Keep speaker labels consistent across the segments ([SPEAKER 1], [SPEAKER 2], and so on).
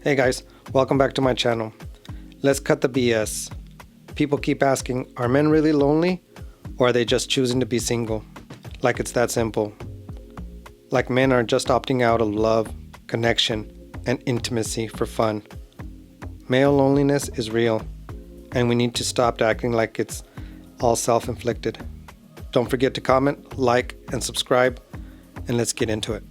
[SPEAKER 1] Hey guys, welcome back to my channel. Let's cut the BS. People keep asking, are men really lonely? Or are they just choosing to be single? Like it's that simple. Like men are just opting out of love, connection, and intimacy for fun. Male loneliness is real, and we need to stop acting like it's all self-inflicted. Don't forget to comment, like, and subscribe, and let's get into it.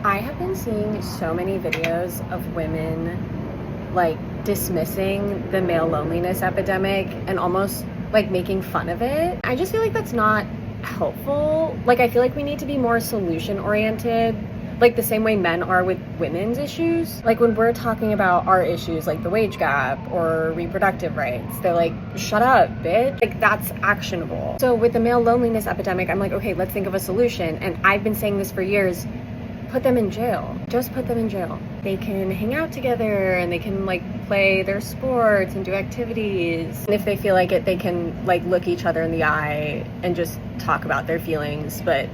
[SPEAKER 2] I have been seeing so many videos of women like dismissing the male loneliness epidemic and almost like making fun of it. I just feel like that's not helpful. Like I feel like we need to be more solution oriented, like the same way men are with women's issues. Like when we're talking about our issues like the wage gap or reproductive rights, they're like, shut up, bitch. Like that's actionable. So with the male loneliness epidemic, I'm like, okay, let's think of a solution. And I've been saying this for years. Put them in jail. Just put them in jail. They can hang out together and they can like play their sports and do activities. And if they feel like it, they can like look each other in the eye and just talk about their feelings. But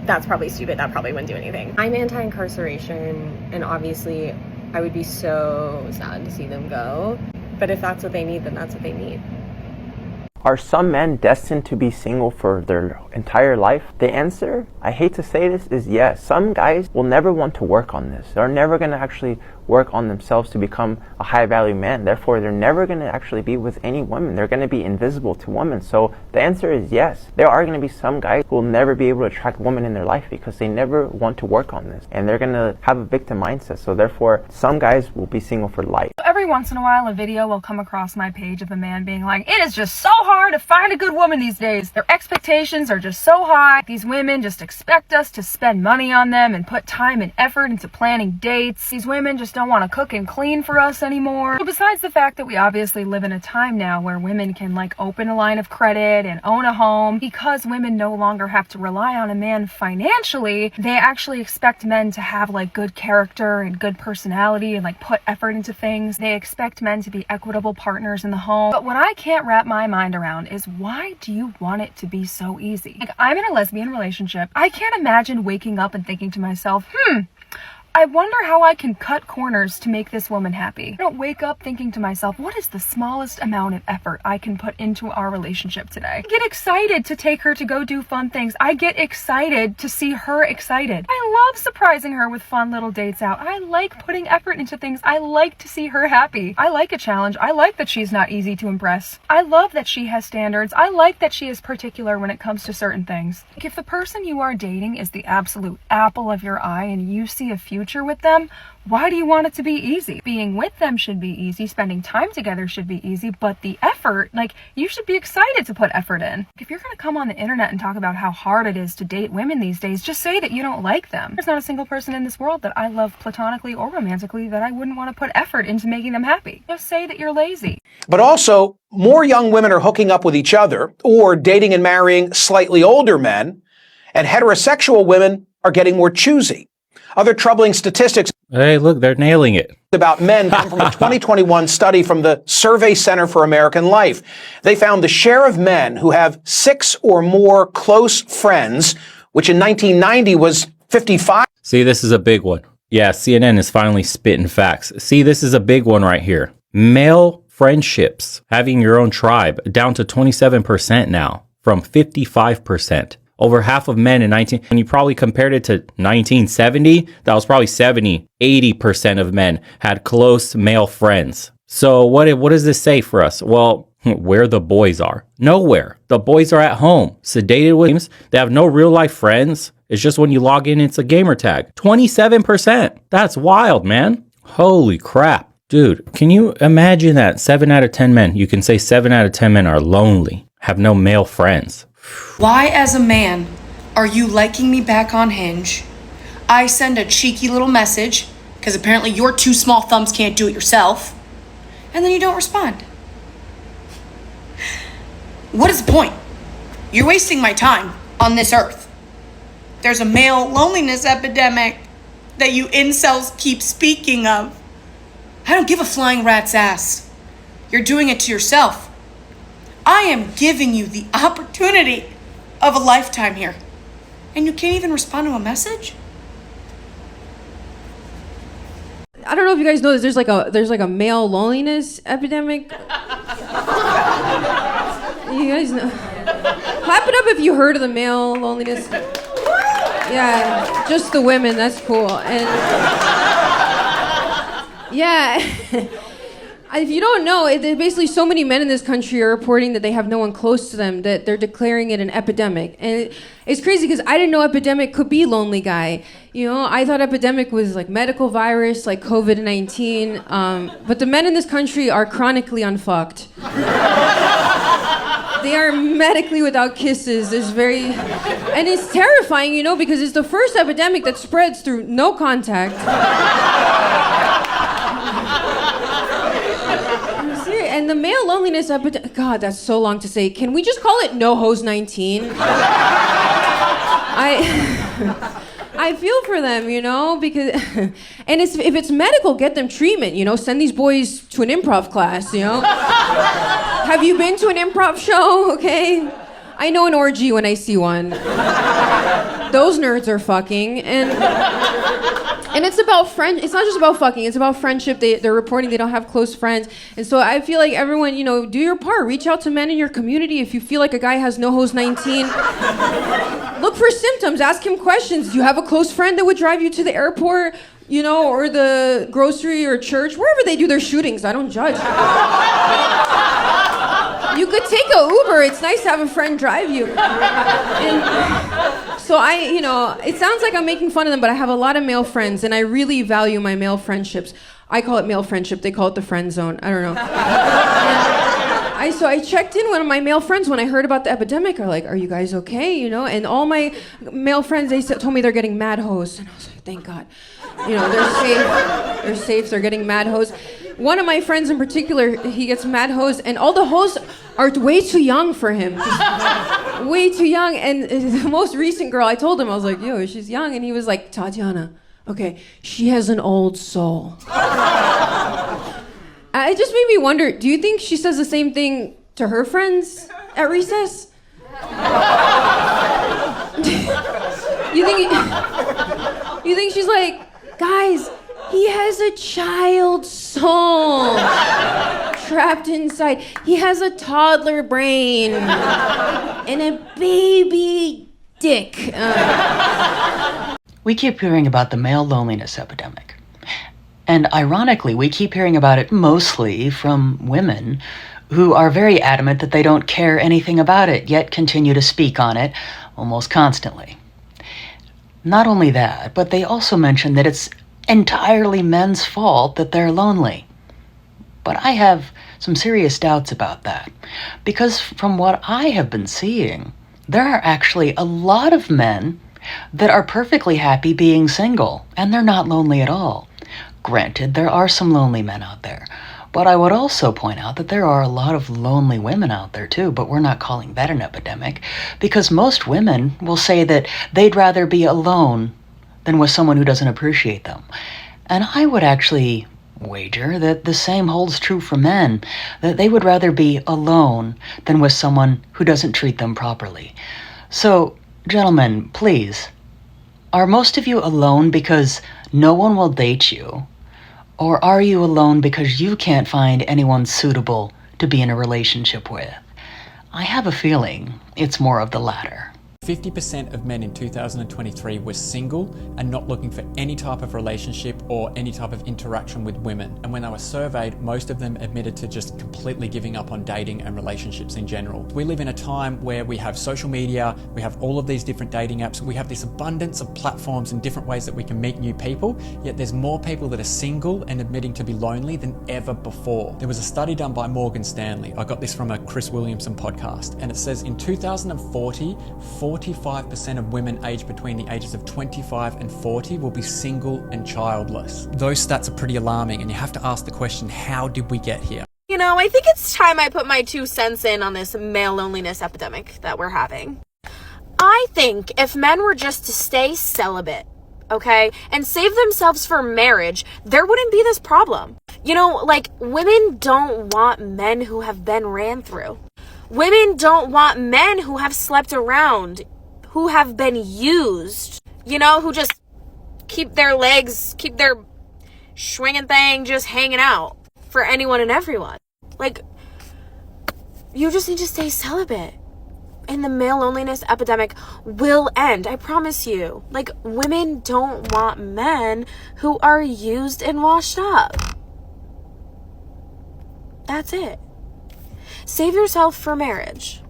[SPEAKER 2] that's probably stupid. That probably wouldn't do anything. I'm anti-incarceration, and obviously I would be so sad to see them go. But if that's what they need, then that's what they need.
[SPEAKER 3] Are some men destined to be single for their entire life? The answer, I hate to say this, is yes. Some guys will never want to work on this. They're never going to actually work on themselves to become a high-value man. Therefore, they're never going to actually be with any woman. They're going to be invisible to women. So the answer is yes. There are going to be some guys who will never be able to attract women in their life because they never want to work on this. And they're going to have a victim mindset. So therefore, some guys will be single for life.
[SPEAKER 4] Every once in a while, a video will come across my page of a man being like, it is just so hard to find a good woman these days. Their expectations are just so high. These women just expect us to spend money on them and put time and effort into planning dates. These women just don't want to cook and clean for us anymore. So besides the fact that we obviously live in a time now where women can like open a line of credit and own a home, because women no longer have to rely on a man financially, they actually expect men to have like good character and good personality and like put effort into things. They expect men to be equitable partners in the home. But what I can't wrap my mind around is, why do you want it to be so easy? Like, I'm in a lesbian relationship. I can't imagine waking up and thinking to myself, I wonder how I can cut corners to make this woman happy. I don't wake up thinking to myself, what is the smallest amount of effort I can put into our relationship today? I get excited to take her to go do fun things. I get excited to see her excited. I love surprising her with fun little dates out. I like putting effort into things. I like to see her happy. I like a challenge. I like that she's not easy to impress. I love that she has standards. I like that she is particular when it comes to certain things. Like if the person you are dating is the absolute apple of your eye and you see a future with them, why do you want it to be easy? Being with them should be easy, spending time together should be easy, but the effort, like, you should be excited to put effort in. If you're gonna come on the internet and talk about how hard it is to date women these days, just say that you don't like them. There's not a single person in this world that I love platonically or romantically that I wouldn't want to put effort into making them happy. Just say that you're lazy.
[SPEAKER 5] But also, more young women are hooking up with each other or dating and marrying slightly older men, and heterosexual women are getting more choosy. Other troubling statistics
[SPEAKER 6] Hey, look, they're nailing it.
[SPEAKER 5] about men come from a 2021 study from the Survey Center for American Life. They found the share of men who have 6 or more close friends, which in 1990 was 55.
[SPEAKER 6] See, this is a big one. Yeah, CNN is finally spitting facts. See, this is a big one right here. Male friendships, having your own tribe, down to 27% now from 55%. Over half of men in when you probably compared it to 1970, that was probably 80% of men had close male friends. So what does this say for us? Well, where the boys are. Nowhere. The boys are at home, sedated with games. They have no real life friends. It's just when you log in, it's a gamer tag. 27%. That's wild, man. Holy crap. Dude, can you imagine that 7 out of 10 men, you can say 7 out of 10 men are lonely, have no male friends.
[SPEAKER 7] Why, as a man, are you liking me back on Hinge? I send a cheeky little message, because apparently your 2 small thumbs can't do it yourself, and then you don't respond. What is the point? You're wasting my time on this earth. There's a male loneliness epidemic that you incels keep speaking of. I don't give a flying rat's ass. You're doing it to yourself. I am giving you the opportunity of a lifetime here. And you can't even respond to a message?
[SPEAKER 8] I don't know if you guys know this. There's like a male loneliness epidemic. You guys know? Clap it up if you heard of the male loneliness. Yeah, just the women. That's cool. And yeah, if you don't know, basically so many men in this country are reporting that they have no one close to them, that they're declaring it an epidemic. And it's crazy because I didn't know epidemic could be lonely guy. You know, I thought epidemic was like medical virus, like COVID-19. But the men in this country are chronically unfucked. They are medically without kisses. And it's terrifying, you know, because it's the first epidemic that spreads through no contact. And the male loneliness epidemic, God, that's so long to say. Can we just call it No Hose 19? I feel for them, you know, because, and if it's medical, get them treatment, you know, send these boys to an improv class, you know. Have you been to an improv show? Okay. I know an orgy when I see one. Those nerds are fucking, and it's about it's not just about fucking, it's about friendship. They're reporting they don't have close friends. And so I feel like everyone, you know, do your part. Reach out to men in your community. If you feel like a guy has No Hose 19, look for symptoms, ask him questions. Do you have a close friend that would drive you to the airport, you know, or the grocery or church, wherever they do their shootings? I don't judge. You could take a Uber. It's nice to have a friend drive you. And so you know, it sounds like I'm making fun of them, but I have a lot of male friends, and I really value my male friendships. I call it male friendship. They call it the friend zone. I don't know. So I checked in with my male friends when I heard about the epidemic. Are like, are you guys okay? You know, and all my male friends, they told me they're getting mad hosed. And I was like, thank God. You know, they're safe. They're safe. They're getting mad hosed. One of my friends in particular, he gets mad hosed, and all the hosts are way too young for him. Just way too young. And the most recent girl, I told him, I was like, yo, she's young. And he was like, Tatiana, okay, she has an old soul. It just made me wonder, do you think she says the same thing to her friends at recess? You think she's like, guys, he has a child soul trapped inside. He has a toddler brain and a baby dick.
[SPEAKER 9] We keep hearing about the male loneliness epidemic. And ironically, we keep hearing about it mostly from women who are very adamant that they don't care anything about it, yet continue to speak on it almost constantly. Not only that, but they also mention that it's entirely men's fault that they're lonely. But I have some serious doubts about that, because from what I have been seeing, there are actually a lot of men that are perfectly happy being single, and they're not lonely at all. Granted, there are some lonely men out there, but I would also point out that there are a lot of lonely women out there too, but we're not calling that an epidemic, because most women will say that they'd rather be alone than with someone who doesn't appreciate them. And I would actually wager that the same holds true for men, that they would rather be alone than with someone who doesn't treat them properly. So, gentlemen, please, are most of you alone because no one will date you? Or are you alone because you can't find anyone suitable to be in a relationship with? I have a feeling it's more of the latter.
[SPEAKER 10] 50% of men in 2023 were single and not looking for any type of relationship or any type of interaction with women. And when they were surveyed, most of them admitted to just completely giving up on dating and relationships in general. We live in a time where we have social media, we have all of these different dating apps, we have this abundance of platforms and different ways that we can meet new people, yet there's more people that are single and admitting to be lonely than ever before. There was a study done by Morgan Stanley. I got this from a Chris Williamson podcast, and it says in 2040, 45% of women aged between the ages of 25 and 40 will be single and childless. Those stats are pretty alarming, and you have to ask the question, how did we get here?
[SPEAKER 11] You know, I think it's time I put my 2 cents in on this male loneliness epidemic that we're having. I think if men were just to stay celibate, okay, and save themselves for marriage, there wouldn't be this problem. You know, like, women don't want men who have been ran through. Women don't want men who have slept around, who have been used, you know, who just keep their swinging thing, just hanging out for anyone and everyone. Like, you just need to stay celibate. And the male loneliness epidemic will end. I promise you. Like, women don't want men who are used and washed up. That's it. Save yourself for marriage.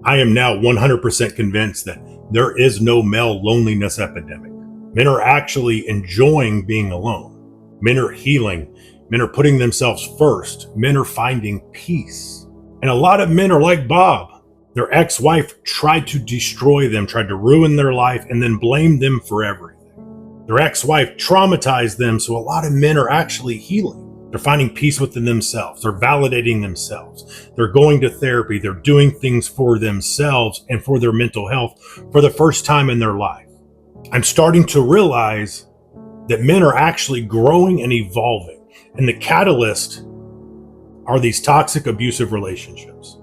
[SPEAKER 12] I am now 100% convinced that there is no male loneliness epidemic. Men are actually enjoying being alone. Men are healing. Men are putting themselves first. Men are finding peace. And a lot of men are like Bob. Their ex-wife tried to destroy them, tried to ruin their life, and then blamed them for everything. Their ex-wife traumatized them, so a lot of men are actually healing. They're finding peace within themselves. They're validating themselves. They're going to therapy. They're doing things for themselves and for their mental health for the first time in their life. I'm starting to realize that men are actually growing and evolving, and the catalyst are these toxic, abusive relationships.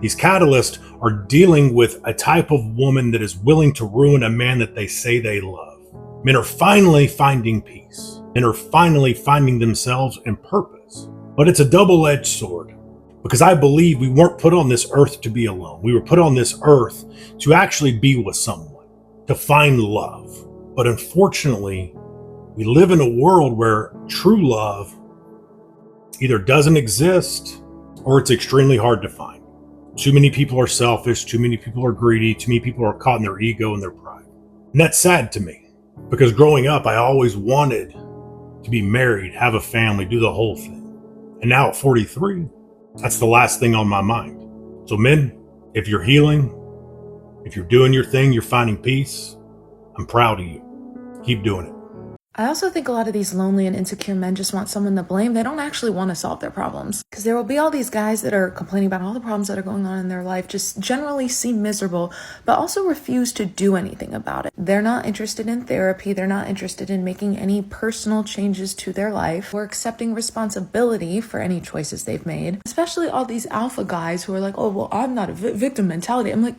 [SPEAKER 12] These catalysts are dealing with a type of woman that is willing to ruin a man that they say they love. Men are finally finding peace. Men are finally finding themselves and purpose. But it's a double-edged sword, because I believe we weren't put on this earth to be alone. We were put on this earth to actually be with someone, to find love. But unfortunately, we live in a world where true love either doesn't exist or it's extremely hard to find. Too many people are selfish, too many people are greedy, too many people are caught in their ego and their pride. And that's sad to me, because growing up, I always wanted to be married, have a family, do the whole thing. And now at 43, that's the last thing on my mind. So men, if you're healing, if you're doing your thing, you're finding peace, I'm proud of you. Keep doing it.
[SPEAKER 13] I also think a lot of these lonely and insecure men just want someone to blame. They don't actually want to solve their problems. Because there will be all these guys that are complaining about all the problems that are going on in their life, just generally seem miserable, but also refuse to do anything about it. They're not interested in therapy. They're not interested in making any personal changes to their life or accepting responsibility for any choices they've made. Especially all these alpha guys who are like, oh, well, I'm not a victim mentality. I'm like,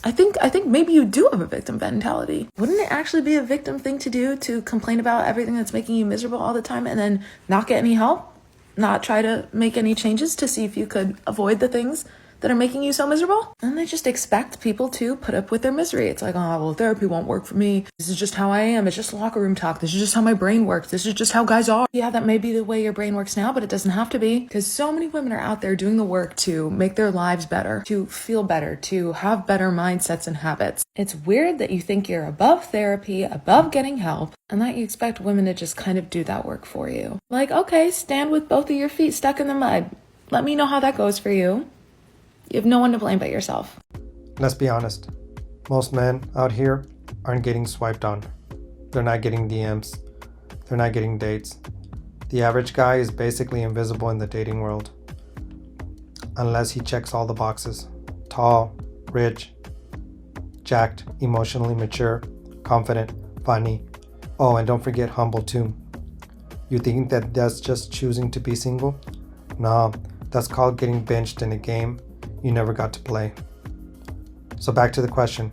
[SPEAKER 13] I think maybe you do have a victim mentality. Wouldn't it actually be a victim thing to do, to complain about everything that's making you miserable all the time and then not get any help? Not try to make any changes to see if you could avoid the things that are making you so miserable? And they just expect people to put up with their misery. It's like, oh, well, therapy won't work for me. This is just how I am. It's just locker room talk. This is just how my brain works. This is just how guys are. Yeah, that may be the way your brain works now, but it doesn't have to be. Because so many women are out there doing the work to make their lives better, to feel better, to have better mindsets and habits. It's weird that you think you're above therapy, above getting help, and that you expect women to just kind of do that work for you. Like, okay, stand with both of your feet stuck in the mud. Let me know how that goes for you. You have no one to blame but yourself.
[SPEAKER 1] Let's be honest. Most men out here aren't getting swiped on. They're not getting DMs. They're not getting dates. The average guy is basically invisible in the dating world. Unless he checks all the boxes. Tall, rich, jacked, emotionally mature, confident, funny. Oh, and don't forget humble too. You think that that's just choosing to be single? Nah, that's called getting benched in a game you never got to play. So back to the question,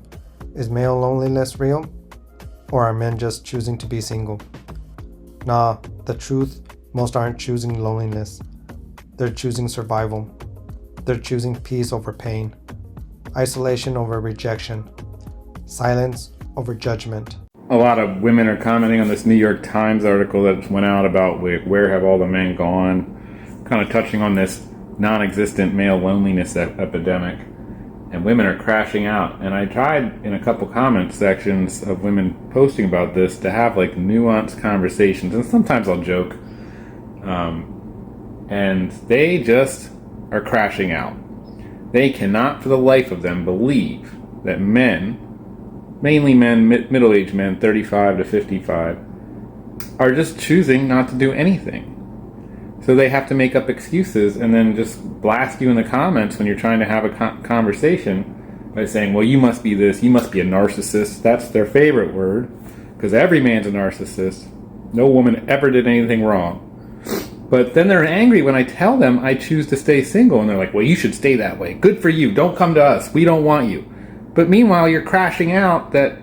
[SPEAKER 1] is male loneliness real? Or are men just choosing to be single? Nah, the truth, most aren't choosing loneliness. They're choosing survival. They're choosing peace over pain, isolation over rejection, silence over judgment.
[SPEAKER 14] A lot of women are commenting on this New York Times article that went out about where have all the men gone, kind of touching on this non-existent male loneliness epidemic, and women are crashing out. And I tried in a couple comment sections of women posting about this to have like nuanced conversations, and sometimes I'll joke, and they just are crashing out. They cannot for the life of them believe that men, mainly men, middle-aged men, 35 to 55, are just choosing not to do anything. So they have to make up excuses and then just blast you in the comments when you're trying to have a conversation by saying, well, you must be this, you must be a narcissist. That's their favorite word, because every man's a narcissist. No woman ever did anything wrong. But then they're angry when I tell them I choose to stay single, and they're like, well, you should stay that way. Good for you. Don't come to us. We don't want you. But meanwhile, you're crashing out that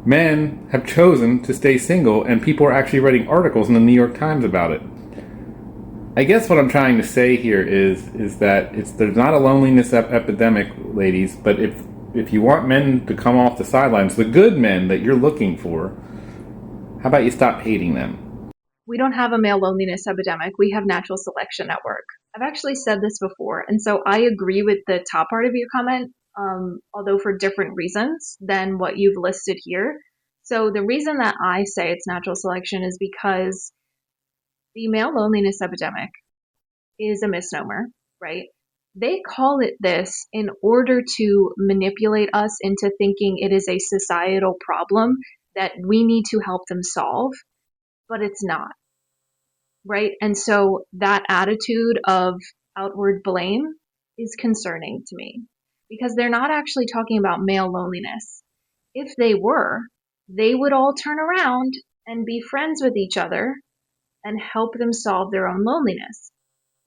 [SPEAKER 14] Men have chosen to stay single, and people are actually writing articles in the New York Times about it. I guess what I'm trying to say here is that there's not a loneliness epidemic, ladies, but if you want men to come off the sidelines, the good men that you're looking for, how about you stop hating them?
[SPEAKER 15] We don't have a male loneliness epidemic. We have natural selection at work. I've actually said this before, and so I agree with the top part of your comment, although for different reasons than what you've listed here. So the reason that I say it's natural selection is because the male loneliness epidemic is a misnomer, right? They call it this in order to manipulate us into thinking it is a societal problem that we need to help them solve, but it's not, right? And so that attitude of outward blame is concerning to me because they're not actually talking about male loneliness. If they were, they would all turn around and be friends with each other and help them solve their own loneliness.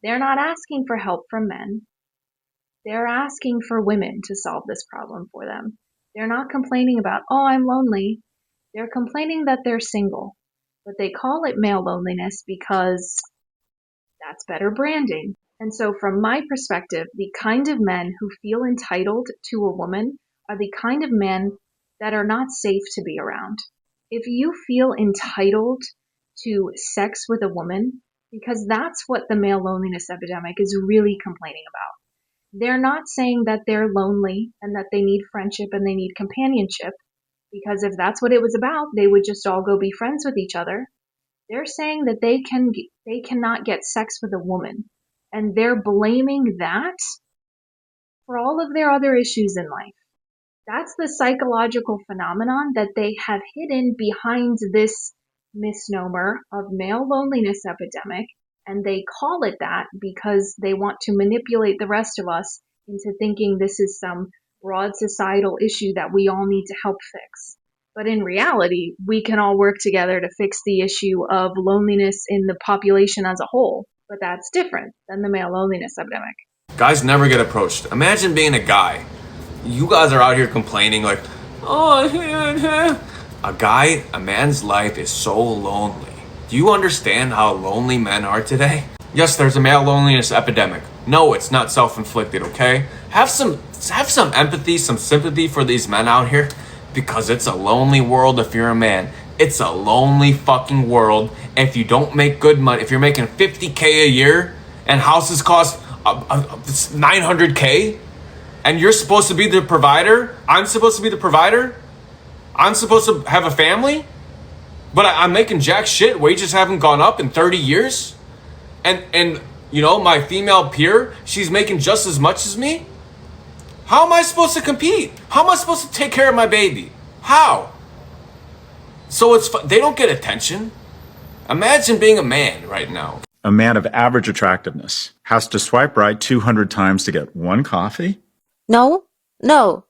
[SPEAKER 15] They're not asking for help from men. They're asking for women to solve this problem for them. They're not complaining about, oh, I'm lonely. They're complaining that they're single. But they call it male loneliness because that's better branding. And so from my perspective, the kind of men who feel entitled to a woman are the kind of men that are not safe to be around. If you feel entitled to sex with a woman, because that's what the male loneliness epidemic is really complaining about. They're not saying that they're lonely and that they need friendship and they need companionship, because if that's what it was about, they would just all go be friends with each other. They're saying that they cannot get sex with a woman, and they're blaming that for all of their other issues in life. That's the psychological phenomenon that they have hidden behind this misnomer of male loneliness epidemic, and they call it that because they want to manipulate the rest of us into thinking this is some broad societal issue that we all need to help fix. But in reality, we can all work together to fix the issue of loneliness in the population as a whole. But that's different than the male loneliness epidemic.
[SPEAKER 16] Guys never get approached. Imagine being a guy. You guys are out here complaining like, oh, a man's life is so lonely. Do you understand how lonely men are today? Yes, there's a male loneliness epidemic. No, it's not self-inflicted, okay? Have some empathy, some sympathy for these men out here, because it's a lonely world if you're a man. It's a lonely fucking world if you don't make good money. If you're making $50K a year and houses cost $900K, and you're supposed to be the provider, I'm supposed to be the provider, I'm supposed to have a family, but I'm making jack shit. Wages haven't gone up in 30 years. And you know, my female peer, she's making just as much as me. How am I supposed to compete? How am I supposed to take care of my baby? How? So they don't get attention. Imagine being a man right now.
[SPEAKER 17] A man of average attractiveness has to swipe right 200 times to get one coffee?
[SPEAKER 18] No. These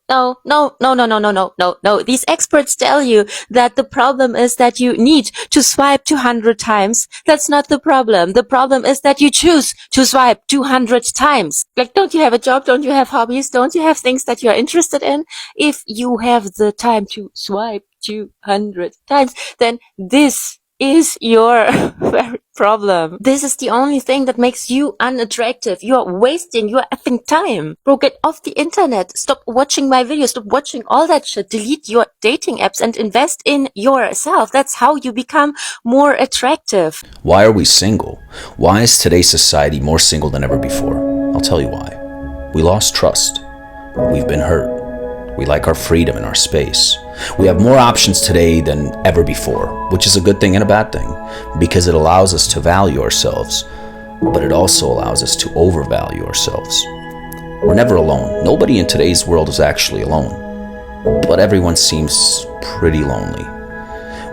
[SPEAKER 18] experts tell you that the problem is that you need to swipe 200 times. That's not the problem. The problem is that you choose to swipe 200 times. Like, don't you have a job? Don't you have hobbies? Don't you have things that you're interested in? If you have the time to swipe 200 times, then this is your very problem. This is the only thing that makes you unattractive. You are wasting your effing time. Bro, get off the internet. Stop watching my videos. Stop watching all that shit. Delete your dating apps and invest in yourself. That's how you become more attractive.
[SPEAKER 19] Why are we single? Why is today's society more single than ever before? I'll tell you why. We lost trust. We've been hurt. We like our freedom and our space. We have more options today than ever before, which is a good thing and a bad thing, because it allows us to value ourselves, but it also allows us to overvalue ourselves. We're never alone. Nobody in today's world is actually alone, but everyone seems pretty lonely.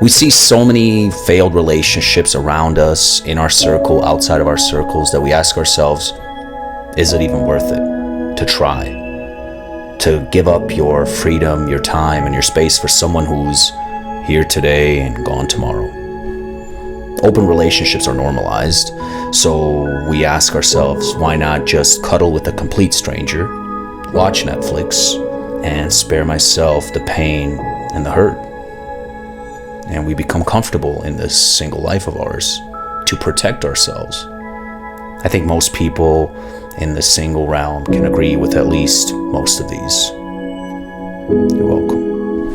[SPEAKER 19] We see so many failed relationships around us, in our circle, outside of our circles, that we ask ourselves, is it even worth it to try? To give up your freedom, your time, and your space for someone who's here today and gone tomorrow. Open relationships are normalized, so we ask ourselves, why not just cuddle with a complete stranger, watch Netflix, and spare myself the pain and the hurt? and we become comfortable in this single life of ours to protect ourselves. I think most people in the single realm can agree with at least most of these. You're welcome.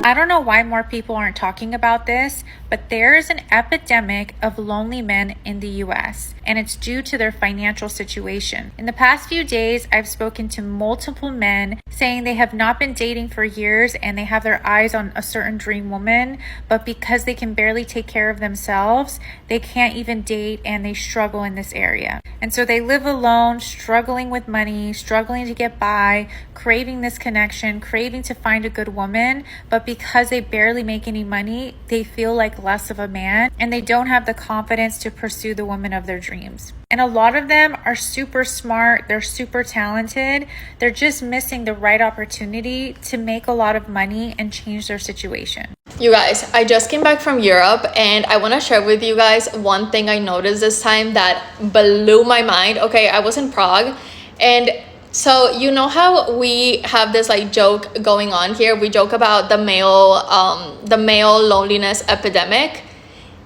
[SPEAKER 20] I don't know why more people aren't talking about this, but there is an epidemic of lonely men in the US, and it's due to their financial situation. In the past few days, I've spoken to multiple men saying they have not been dating for years and they have their eyes on a certain dream woman, but because they can barely take care of themselves, they can't even date and they struggle in this area. And so they live alone, struggling with money, struggling to get by, craving this connection, craving to find a good woman, but because they barely make any money, they feel like less of a man and they don't have the confidence to pursue the woman of their dreams. And a lot of them are super smart, they're super talented, they're just missing the right opportunity to make a lot of money and change their situation.
[SPEAKER 21] You guys, I just came back from Europe and I want to share with you guys one thing I noticed this time that blew my mind. Okay, I was in Prague, and so you know how we have this like joke going on here? We joke about the male loneliness epidemic.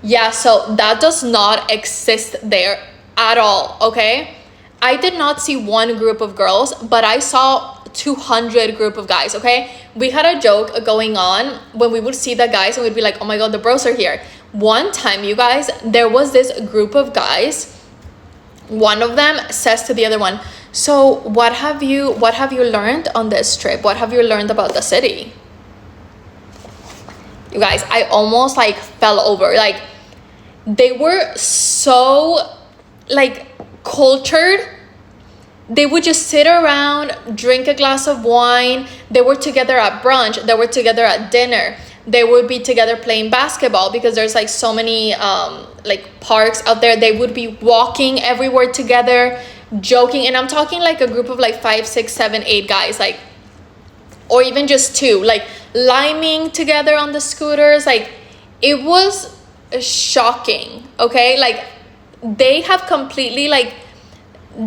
[SPEAKER 21] Yeah, so that does not exist there at all, okay? I did not see one group of girls, but I saw 200 group of guys, okay? We had a joke going on when we would see the guys and we'd be like, oh my God, the bros are here. One time, you guys, there was this group of guys. One of them says to the other one, so what have you learned on this trip? What have you learned about the city? You guys, I almost like fell over. Like, they were so like cultured. They would just sit around, drink a glass of wine. They were together at brunch. They were together at dinner. They would be together playing basketball because there's like so many like parks out there. They would be walking everywhere together, joking. And I'm talking like a group of like 5, 6, 7, 8 guys, like, or even just 2, like liming together on the scooters. Like, it was shocking. Okay, like they have completely like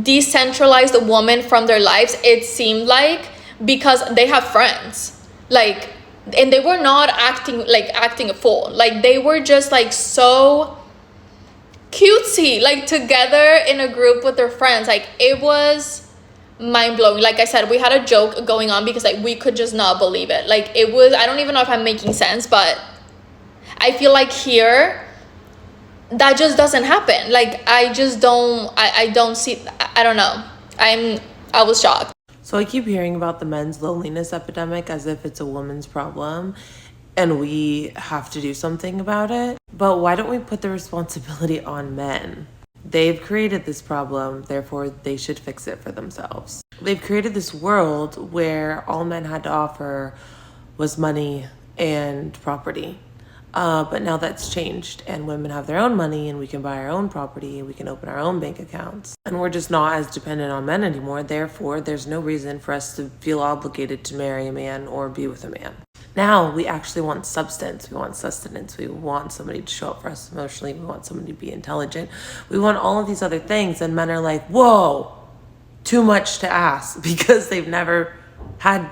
[SPEAKER 21] decentralized the woman from their lives, it seemed like, because they have friends, like, and they were not acting a fool. Like, they were just like so cutesy, like together in a group with their friends. Like, it was mind-blowing. Like I said, we had a joke going on because like we could just not believe it. Like, it was, I don't even know if I'm making sense, but I feel like here that just doesn't happen. Like, I just don't, I don't see, I don't know. I was shocked.
[SPEAKER 22] So I keep hearing about the men's loneliness epidemic as if it's a woman's problem and we have to do something about it. But why don't we put the responsibility on men? They've created this problem, therefore they should fix it for themselves. They've created this world where all men had to offer was money and property. But now that's changed and women have their own money and we can buy our own property and we can open our own bank accounts. And we're just not as dependent on men anymore. Therefore, there's no reason for us to feel obligated to marry a man or be with a man. Now we actually want substance. We want sustenance. We want somebody to show up for us emotionally. We want somebody to be intelligent. We want all of these other things. And men are like, whoa, too much to ask, because they've never had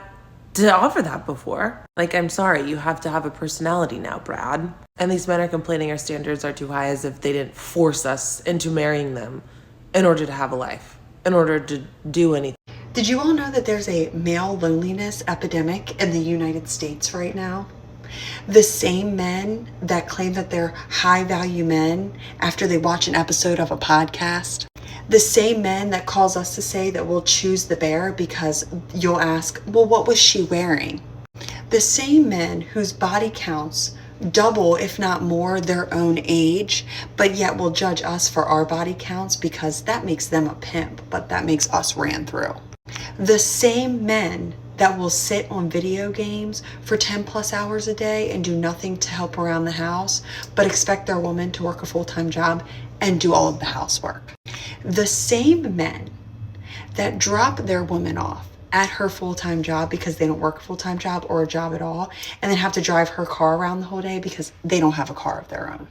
[SPEAKER 22] to offer that before. Like, I'm sorry, you have to have a personality now, Brad. And these men are complaining our standards are too high, as if they didn't force us into marrying them in order to have a life, in order to do anything.
[SPEAKER 23] Did you all know that there's a male loneliness epidemic in the United States right now? The same men that claim that they're high value men after they watch an episode of a podcast, the same men that cause us to say that we'll choose the bear because you'll ask, well, what was she wearing? The same men whose body counts double, if not more, their own age, but yet will judge us for our body counts because that makes them a pimp, but that makes us ran through. The same men that will sit on video games for 10 plus hours a day and do nothing to help around the house, but expect their woman to work a full-time job and do all of the housework. The same men that drop their woman off at her full-time job because they don't work a full-time job or a job at all, and then have to drive her car around the whole day because they don't have a car of their own.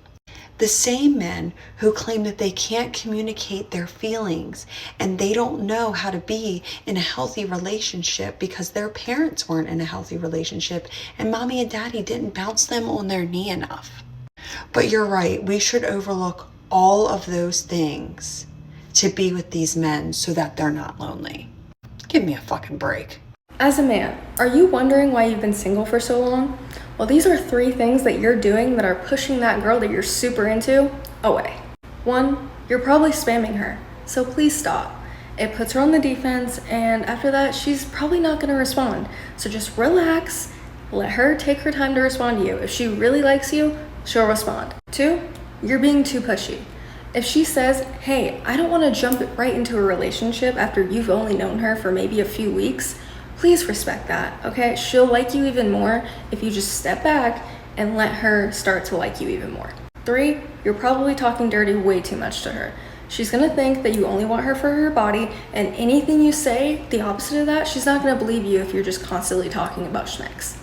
[SPEAKER 23] The same men who claim that they can't communicate their feelings and they don't know how to be in a healthy relationship because their parents weren't in a healthy relationship and mommy and daddy didn't bounce them on their knee enough. But you're right, we should overlook all of those things to be with these men so that they're not lonely. Give me a fucking break.
[SPEAKER 2] As a man, are you wondering why you've been single for so long? Well, these are 3 things that you're doing that are pushing that girl that you're super into away. 1, you're probably spamming her, so please stop. It puts her on the defense, and after that, she's probably not going to respond. So just relax, let her take her time to respond to you. If she really likes you, she'll respond. 2, you're being too pushy. If she says, hey, I don't want to jump right into a relationship after you've only known her for maybe a few weeks, please respect that, okay? She'll like you even more if you just step back and let her start to like you even more. 3, you're probably talking dirty way too much to her. She's gonna think that you only want her for her body, and anything you say, the opposite of that, she's not gonna believe you if you're just constantly talking about schmecks.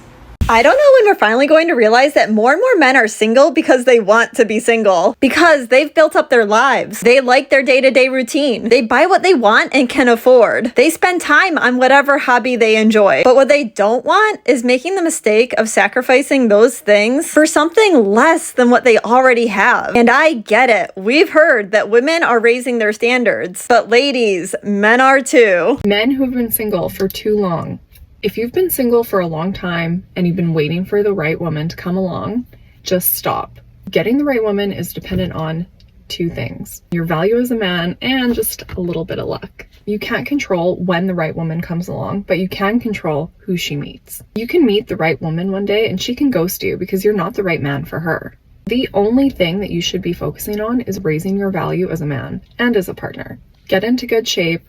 [SPEAKER 3] I don't know when we're finally going to realize that more and more men are single because they want to be single. Because they've built up their lives. They like their day-to-day routine. They buy what they want and can afford. They spend time on whatever hobby they enjoy. But what they don't want is making the mistake of sacrificing those things for something less than what they already have. And I get it. We've heard that women are raising their standards. But ladies, men are too.
[SPEAKER 4] Men who've been single for too long. If you've been single for a long time and you've been waiting for the right woman to come along, just stop. Getting the right woman is dependent on 2 things: your value as a man and just a little bit of luck. You can't control when the right woman comes along, but you can control who she meets. You can meet the right woman one day and she can ghost you because you're not the right man for her. The only thing that you should be focusing on is raising your value as a man and as a partner. Get into good shape,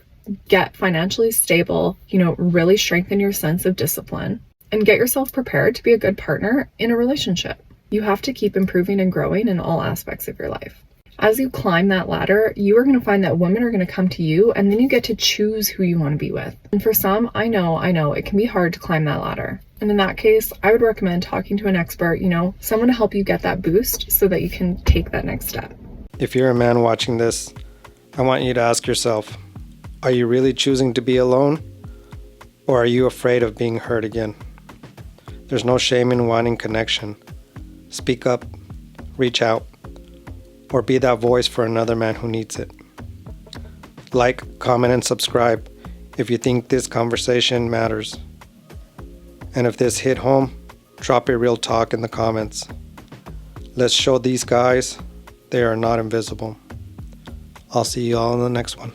[SPEAKER 4] get financially stable, really strengthen your sense of discipline, and get yourself prepared to be a good partner in a relationship. You have to keep improving and growing in all aspects of your life. As you climb that ladder, you are going to find that women are going to come to you, and then you get to choose who you want to be with. And for some, I know, it can be hard to climb that ladder. And in that case, I would recommend talking to an expert, someone to help you get that boost so that you can take that next step.
[SPEAKER 1] If you're a man watching this, I want you to ask yourself, are you really choosing to be alone? Or are you afraid of being hurt again? There's no shame in wanting connection. Speak up, reach out, or be that voice for another man who needs it. Like, comment, and subscribe if you think this conversation matters. And if this hit home, drop a real talk in the comments. Let's show these guys they are not invisible. I'll see you all in the next one.